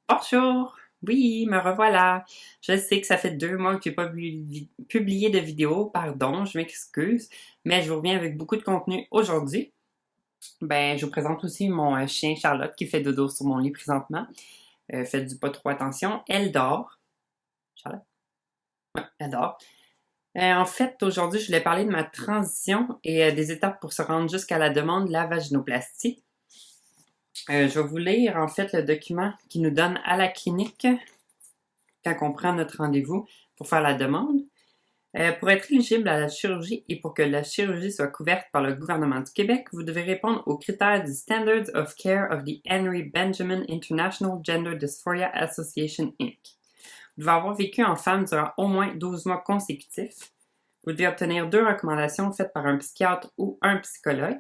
Bonjour! Oui, me revoilà. Je sais que ça fait 2 mois que j'ai pas publié de vidéo, pardon, je m'excuse, mais je vous reviens avec beaucoup de contenu aujourd'hui. Je vous présente aussi mon chien Charlotte qui fait dodo sur mon lit présentement. Faites pas trop attention, elle dort. Charlotte? Ouais, elle dort. En fait, aujourd'hui, je voulais parler de ma transition et des étapes pour se rendre jusqu'à la demande de la vaginoplastie. Je vais vous lire en fait le document qui nous donne à la clinique quand on prend notre rendez-vous pour faire la demande. Pour être éligible à la chirurgie et pour que la chirurgie soit couverte par le gouvernement du Québec, vous devez répondre aux critères du Standards of Care of the Henry Benjamin International Gender Dysphoria Association, Inc. Vous devez avoir vécu en femme durant au moins 12 mois consécutifs. Vous devez obtenir 2 recommandations faites par un psychiatre ou un psychologue.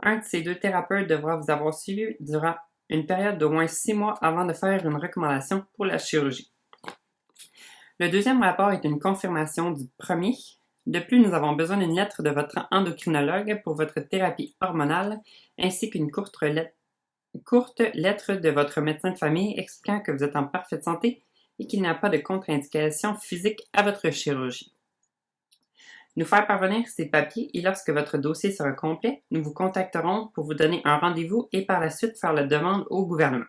Un de ces 2 thérapeutes devra vous avoir suivi durant une période d'au moins 6 mois avant de faire une recommandation pour la chirurgie. Le deuxième rapport est une confirmation du premier. De plus, nous avons besoin d'une lettre de votre endocrinologue pour votre thérapie hormonale, ainsi qu'une courte lettre de votre médecin de famille expliquant que vous êtes en parfaite santé et qu'il n'y a pas de contre-indication physique à votre chirurgie. Nous faire parvenir ces papiers et lorsque votre dossier sera complet, nous vous contacterons pour vous donner un rendez-vous et par la suite faire la demande au gouvernement.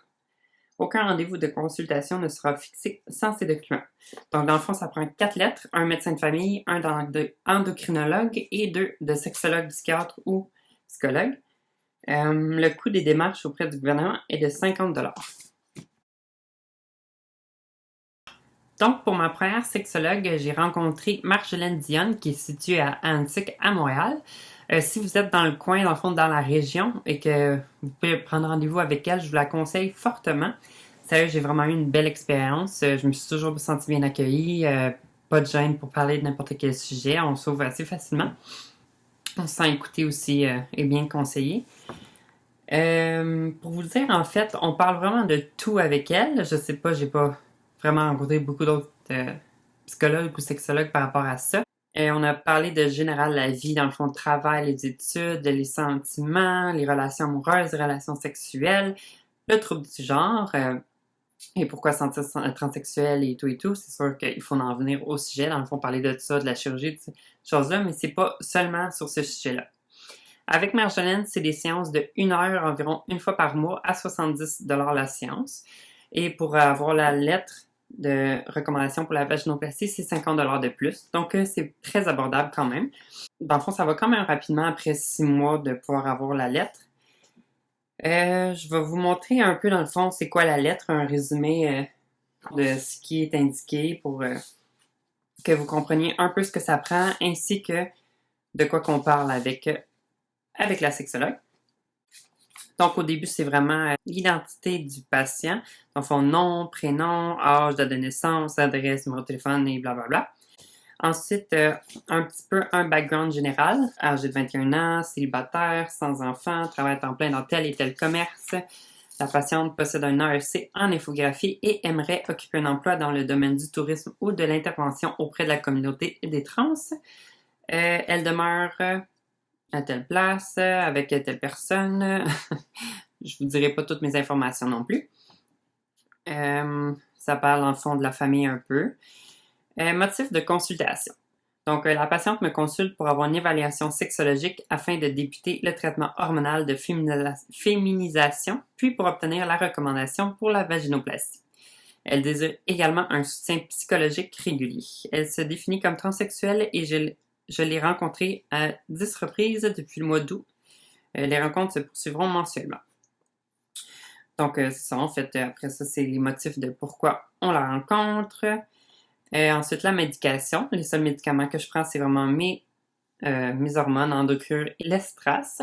Aucun rendez-vous de consultation ne sera fixé sans ces documents. Donc, dans le fond, ça prend 4 lettres, un médecin de famille, un endocrinologue et 2 de sexologue, psychiatre ou psychologue. Le coût des démarches auprès du gouvernement est de 50 $. Donc, pour ma première sexologue, j'ai rencontré Marjolaine Dionne, qui est située à Antique, à Montréal. Si vous êtes dans le coin, dans le fond, dans la région, et que vous pouvez prendre rendez-vous avec elle, je vous la conseille fortement. Sérieux, j'ai vraiment eu une belle expérience. Je me suis toujours sentie bien accueillie. Pas de gêne pour parler de n'importe quel sujet. On s'ouvre assez facilement. On se sent écouté aussi et bien conseillé. Pour vous le dire, en fait, on parle vraiment de tout avec elle. Je sais pas, j'ai pas vraiment rencontré beaucoup d'autres psychologues ou sexologues par rapport à ça. On a parlé de général la vie, dans le fond, le travail, les études, les sentiments, les relations amoureuses, les relations sexuelles, le trouble du genre, et pourquoi sentir transsexuel et tout. C'est sûr qu'il faut en venir au sujet. Dans le fond, parler de ça, de la chirurgie, de ces choses-là, mais c'est pas seulement sur ce sujet-là. Avec Marjolaine, c'est des séances de 1 heure environ une fois par mois à 70 $ la séance. Et pour avoir la lettre de recommandation pour la vaginoplastie, c'est 50 $ de plus. Donc, c'est très abordable quand même. Dans le fond, ça va quand même rapidement après 6 mois de pouvoir avoir la lettre. Je vais vous montrer un peu dans le fond c'est quoi la lettre, un résumé de ce qui est indiqué pour que vous compreniez un peu ce que ça prend ainsi que de quoi qu'on parle avec la sexologue. Donc, au début, c'est vraiment l'identité du patient. Donc, son nom, prénom, âge, date de naissance, adresse, numéro de téléphone et blablabla. Ensuite, un petit peu un background général. Âgé de 21 ans, célibataire, sans enfant, travaille à temps plein dans tel et tel commerce. La patiente possède un AEC en infographie et aimerait occuper un emploi dans le domaine du tourisme ou de l'intervention auprès de la communauté des trans. Elle demeure à telle place, avec telle personne. Je vous dirai pas toutes mes informations non plus. Ça parle en fond de la famille un peu. Motif de consultation. Donc, la patiente me consulte pour avoir une évaluation sexologique afin de débuter le traitement hormonal de féminisation, puis pour obtenir la recommandation pour la vaginoplastie. Elle désire également un soutien psychologique régulier. Elle se définit comme transsexuelle et je l'ai rencontrée à 10 reprises depuis le mois d'août. Les rencontres se poursuivront mensuellement. Donc, c'est ça, en fait, après ça, c'est les motifs de pourquoi on la rencontre. Ensuite, la médication. Les seuls médicaments que je prends, c'est vraiment mes hormones, Endocure et l'Estras.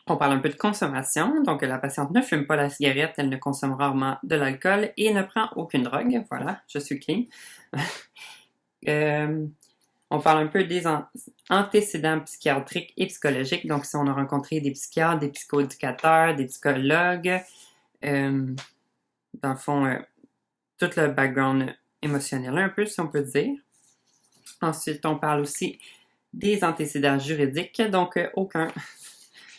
On parle un peu de consommation. Donc, la patiente ne fume pas la cigarette, elle ne consomme rarement de l'alcool et ne prend aucune drogue. Voilà, je suis clean. On parle un peu des antécédents psychiatriques et psychologiques. Donc, si on a rencontré des psychiatres, des psychoéducateurs, des psychologues, dans le fond, tout le background émotionnel, un peu, si on peut dire. Ensuite, on parle aussi des antécédents juridiques. Donc, aucun.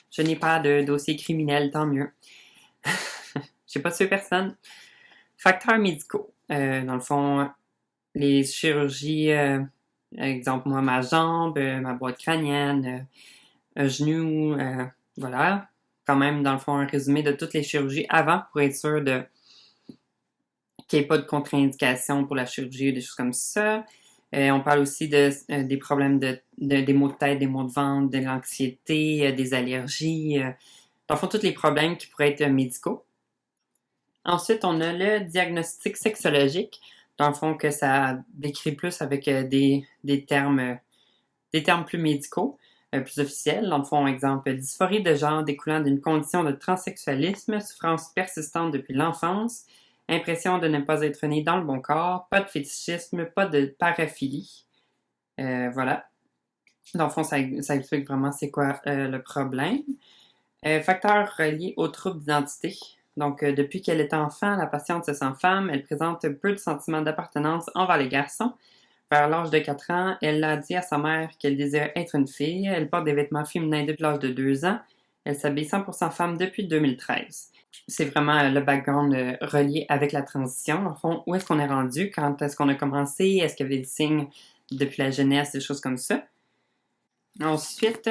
Je n'ai pas de dossier criminel, tant mieux. J'ai pas tué personne. Facteurs médicaux. Dans le fond, les chirurgies, exemple, moi, ma jambe, ma boîte crânienne, un genou, voilà. Quand même, dans le fond, un résumé de toutes les chirurgies avant pour être sûr qu'il n'y ait pas de contre-indication pour la chirurgie ou des choses comme ça. On parle aussi des problèmes des maux de tête, des maux de ventre, de l'anxiété, des allergies. Dans le fond, tous les problèmes qui pourraient être médicaux. Ensuite, on a le diagnostic sexologique. Dans le fond, que ça décrit plus avec des termes plus médicaux, plus officiels. Dans le fond, exemple, dysphorie de genre découlant d'une condition de transsexualisme, souffrance persistante depuis l'enfance, impression de ne pas être né dans le bon corps, pas de fétichisme, pas de paraphilie. Voilà. Dans le fond, ça explique vraiment c'est quoi le problème. Facteurs reliés aux troubles d'identité. Donc, depuis qu'elle est enfant, la patiente se sent femme. Elle présente peu de sentiments d'appartenance envers les garçons. Vers l'âge de 4 ans, elle a dit à sa mère qu'elle désirait être une fille. Elle porte des vêtements féminins depuis l'âge de 2 ans. Elle s'habille 100% femme depuis 2013. C'est vraiment le background relié avec la transition. En fond, où est-ce qu'on est rendu? Quand est-ce qu'on a commencé? Est-ce qu'il y avait des signes depuis la jeunesse, des choses comme ça? Ensuite,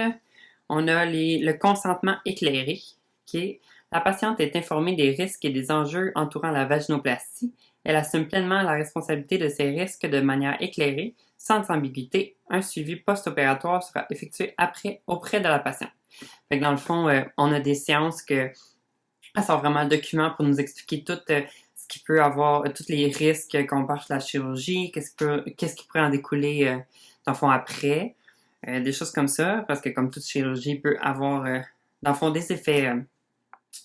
on a le consentement éclairé, qui est la patiente est informée des risques et des enjeux entourant la vaginoplastie. Elle assume pleinement la responsabilité de ces risques de manière éclairée, sans ambiguïté. Un suivi post-opératoire sera effectué auprès de la patiente. Fait que dans le fond, on a des séances que sort vraiment un document pour nous expliquer tout ce qui peut avoir, tous les risques qu'on porte la chirurgie, qu'est-ce qui pourrait en découler dans le fond après. Des choses comme ça, parce que comme toute chirurgie peut avoir, dans le fond, des effets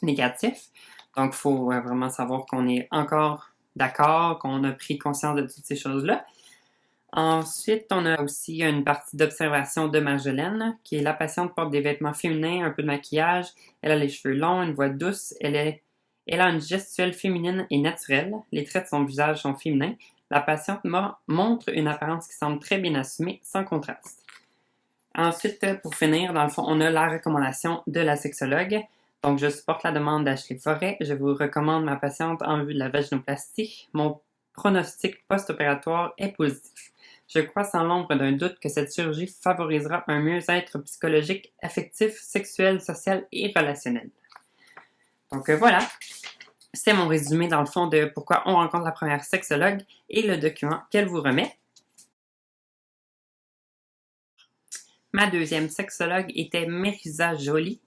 négatifs. Donc, il faut vraiment savoir qu'on est encore d'accord, qu'on a pris conscience de toutes ces choses-là. Ensuite, on a aussi une partie d'observation de Marjolaine, qui est la patiente porte des vêtements féminins, un peu de maquillage, elle a les cheveux longs, une voix douce, elle a une gestuelle féminine et naturelle, les traits de son visage sont féminins. La patiente montre une apparence qui semble très bien assumée, sans contraste. Ensuite, pour finir, dans le fond, on a la recommandation de la sexologue. Donc, je supporte la demande d'Ashley Forêt. Je vous recommande ma patiente en vue de la vaginoplastie. Mon pronostic post-opératoire est positif. Je crois sans l'ombre d'un doute que cette chirurgie favorisera un mieux-être psychologique, affectif, sexuel, social et relationnel. Donc voilà, c'est mon résumé dans le fond de pourquoi on rencontre la première sexologue et le document qu'elle vous remet. Ma deuxième sexologue était Mérisa Joly,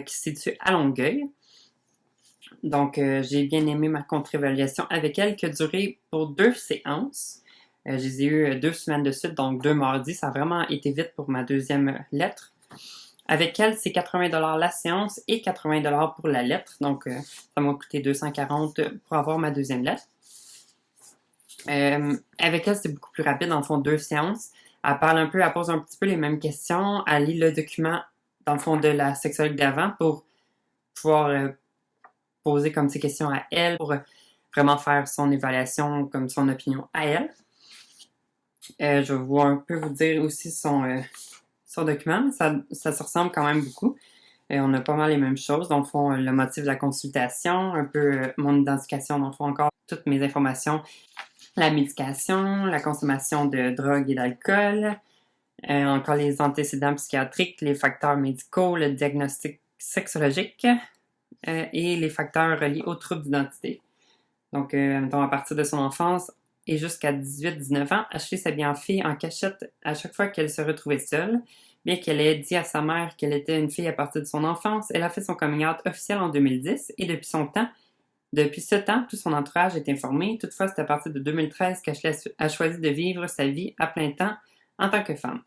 qui se situe à Longueuil. Donc, j'ai bien aimé ma contre-évaluation avec elle, qui a duré pour 2 séances. Je les ai eues 2 semaines de suite, donc 2 mardis. Ça a vraiment été vite pour ma deuxième lettre. Avec elle, c'est 80$ la séance et 80$ pour la lettre. Donc, ça m'a coûté 240 pour avoir ma deuxième lettre. Avec elle, c'est beaucoup plus rapide, en fond, 2 séances. Elle parle un peu, elle pose un petit peu les mêmes questions. Elle lit le document, dans le fond, de la sexologue d'avant pour pouvoir poser comme ces questions à elle, pour vraiment faire son évaluation, comme son opinion à elle. Je vais un peu vous dire aussi son document. Ça se ressemble quand même beaucoup. On a pas mal les mêmes choses. Dans le fond, le motif de la consultation, un peu mon identification, dans le fond, encore toutes mes informations. La médication, la consommation de drogue et d'alcool, encore les antécédents psychiatriques, les facteurs médicaux, le diagnostic sexologique et les facteurs reliés aux troubles d'identité. Donc, à partir de son enfance et jusqu'à 18-19 ans, Ashley s'habillait en fille en cachette à chaque fois qu'elle se retrouvait seule. Bien qu'elle ait dit à sa mère qu'elle était une fille à partir de son enfance, elle a fait son coming out officiel en 2010 et depuis ce temps, tout son entourage est informé. Toutefois, c'est à partir de 2013 qu'Ashley a choisi de vivre sa vie à plein temps en tant que femme.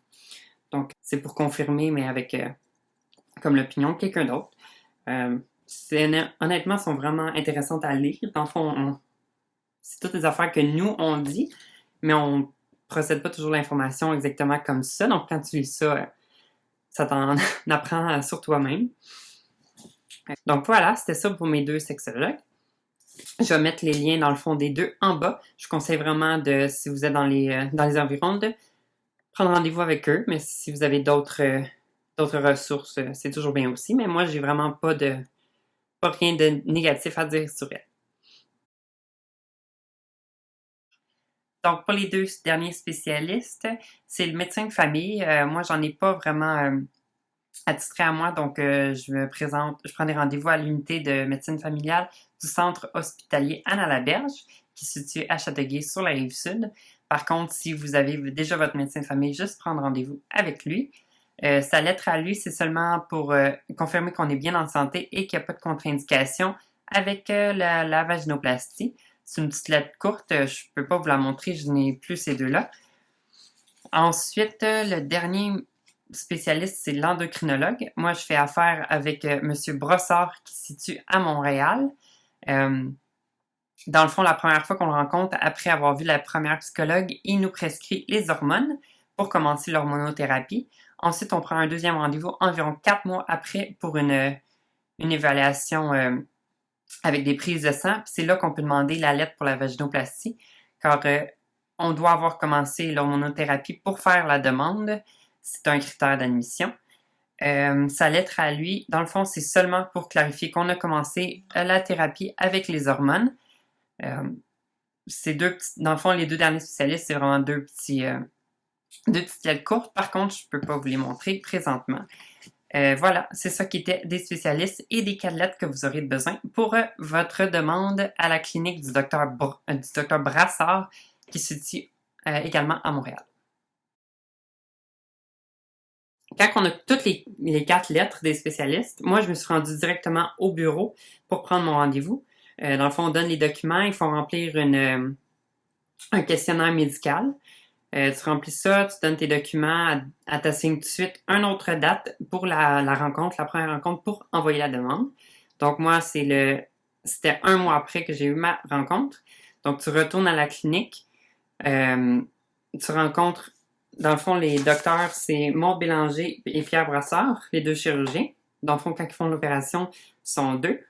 Donc, c'est pour confirmer, mais avec comme l'opinion de quelqu'un d'autre. Honnêtement, sont vraiment intéressantes à lire. Dans le fond, c'est toutes les affaires que nous, on dit, mais on procède pas toujours l'information exactement comme ça. Donc, quand tu lis ça, ça t'en apprend sur toi-même. Donc, voilà, c'était ça pour mes 2 sexologues. Je vais mettre les liens dans le fond des 2 en bas. Je conseille vraiment si vous êtes dans les environs, de prendre rendez-vous avec eux. Mais si vous avez d'autres ressources, c'est toujours bien aussi. Mais moi, j'ai vraiment pas rien de négatif à dire sur elle. Donc, pour les deux derniers spécialistes, c'est le médecin de famille. Moi, j'en ai pas vraiment attitré à moi, donc je me présente, je prends des rendez-vous à l'unité de médecine familiale du centre hospitalier Anne-à-la-Berge, qui se situe à Châteauguay sur la Rive-Sud. Par contre, si vous avez déjà votre médecin de famille, juste prendre rendez-vous avec lui. Sa lettre à lui, c'est seulement pour confirmer qu'on est bien en santé et qu'il n'y a pas de contre-indication avec la vaginoplastie. C'est une petite lettre courte, je ne peux pas vous la montrer, je n'ai plus ces deux-là. Ensuite, le dernier spécialiste, c'est l'endocrinologue. Moi, je fais affaire avec M. Brossard qui se situe à Montréal. Dans le fond, la première fois qu'on le rencontre, après avoir vu la première psychologue, il nous prescrit les hormones pour commencer l'hormonothérapie. Ensuite, on prend un deuxième rendez-vous environ 4 mois après pour une évaluation avec des prises de sang. C'est là qu'on peut demander la lettre pour la vaginoplastie, car on doit avoir commencé l'hormonothérapie pour faire la demande. C'est un critère d'admission. Sa lettre à lui, dans le fond, c'est seulement pour clarifier qu'on a commencé la thérapie avec les hormones. Dans le fond, les deux derniers spécialistes, c'est vraiment deux petites lettres courtes. Par contre, je ne peux pas vous les montrer présentement. Voilà, c'est ça qui était des spécialistes et des 4 lettres que vous aurez besoin pour votre demande à la clinique du docteur Brassard, qui se situe également à Montréal. Quand on a toutes les 4 lettres des spécialistes, moi, je me suis rendue directement au bureau pour prendre mon rendez-vous. Dans le fond, on donne les documents, il faut remplir un questionnaire médical. Tu remplis ça, tu donnes tes documents, elle t'assigne tout de suite une autre date pour la rencontre, la première rencontre pour envoyer la demande. Donc moi, c'était 1 mois après que j'ai eu ma rencontre. Donc tu retournes à la clinique, tu rencontres, dans le fond, les docteurs, c'est Maude Bélanger et Pierre Brassard, les 2 chirurgiens. Dans le fond, quand ils font l'opération, ils sont 2.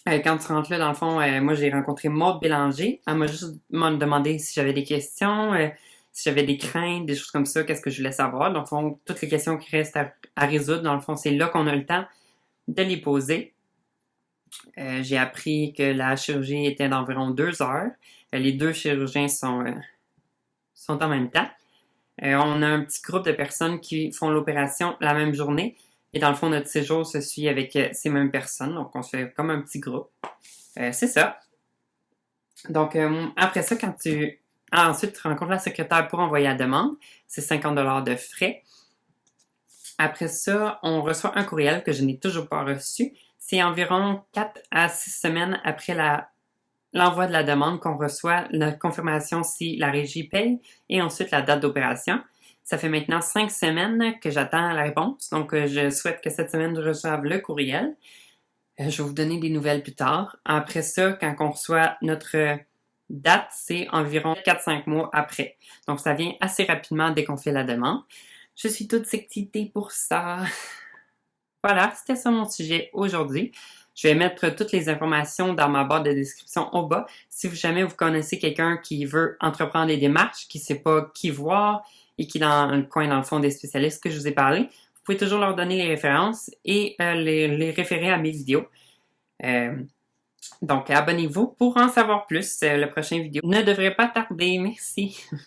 Quand tu rentres là, dans le fond, moi j'ai rencontré Maude Bélanger. Elle m'a juste demandé si j'avais des questions, si j'avais des craintes, des choses comme ça, qu'est-ce que je voulais savoir. Dans le fond, toutes les questions qui restent à résoudre, dans le fond, c'est là qu'on a le temps de les poser. J'ai appris que la chirurgie était d'environ 2 heures. Les 2 chirurgiens sont en même temps. On a un petit groupe de personnes qui font l'opération la même journée. Et dans le fond, notre séjour se suit avec ces mêmes personnes. Donc, on se fait comme un petit groupe. C'est ça. Donc, après ça, ensuite, tu rencontres la secrétaire pour envoyer la demande. C'est 50 $ de frais. Après ça, on reçoit un courriel que je n'ai toujours pas reçu. C'est environ 4 à 6 semaines après l'envoi de la demande qu'on reçoit la confirmation si la régie paye et ensuite la date d'opération. Ça fait maintenant 5 semaines que j'attends la réponse. Donc, je souhaite que cette semaine, je reçoive le courriel. Je vais vous donner des nouvelles plus tard. Après ça, quand on reçoit notre date, c'est environ 4-5 mois après. Donc, ça vient assez rapidement dès qu'on fait la demande. Je suis toute excitée pour ça. Voilà, c'était ça mon sujet aujourd'hui. Je vais mettre toutes les informations dans ma barre de description au bas. Si jamais vous connaissez quelqu'un qui veut entreprendre des démarches, qui ne sait pas qui voir et qui est dans le coin, dans le fond, des spécialistes que je vous ai parlé, vous pouvez toujours leur donner les références et les référer à mes vidéos. Donc, abonnez-vous pour en savoir plus. Le prochain vidéo ne devrait pas tarder. Merci.